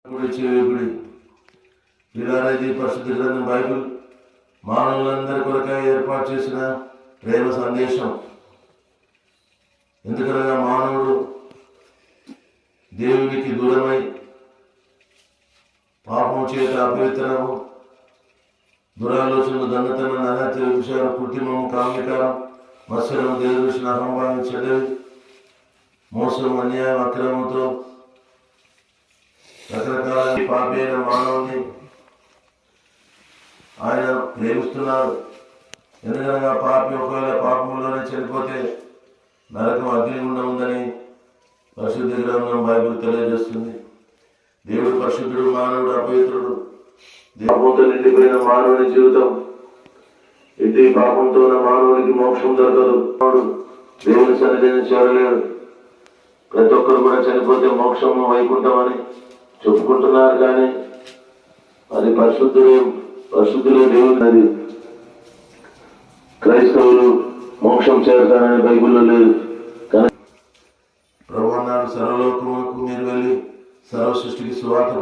గుడి పిల్లారాజీ పరిశుద్ధ గ్రంథం బైబిల్ మానవులందరి కొరకై ఏర్పాటు చేసిన ప్రేమ సందేశం. ఎందుకనగా మానవుడు దేవునికి దూరమై పాపం చేత అపవిత్రము, దురాలోచనలు, దన్నతనం, నరహత్య, విషయాలు, కృత్రిమము, కామ్యకారం, మత్సరము, దేవదృష్టిని, అహంభావం, చెడ్డవి, మోసం, అన్యాయం, అక్రమంతో రకరకాల పాపి అయిన మానవుని ఆయన ప్రేమిస్తున్నాడు. ఎందుకనగా పాపి ఒకవేళ పాపంలోనే చనిపోతే నరకం అగ్నిగుండం ఉందని పరిశుద్ధ గ్రంథం బైబిల్ తెలియజేస్తుంది. దేవుడు పరిశుద్ధుడు, మానవుడు అపవిత్రుడు. పాపంతో నిండిపోయిన మానవుని జీవితం, ఇంటి పాపంతో ఉన్న మానవునికి మోక్షం దొరకదు. దేవుని సన్నిధిని చేరలేడు. ప్రతి ఒక్కరు కూడా చనిపోతే మోక్షము వైకుంఠమని చెప్పుకుంటున్నారు, కానీ అది పరిశుద్ధులే దేవుని, అది క్రైస్తవులు మోక్షం చేరతారని బైబిల్లో లేదు. కానీ ప్రభువు అన్నాడు, సర్వలోకములకు మీరు వెళ్ళి సర్వ సృష్టికి సువార్త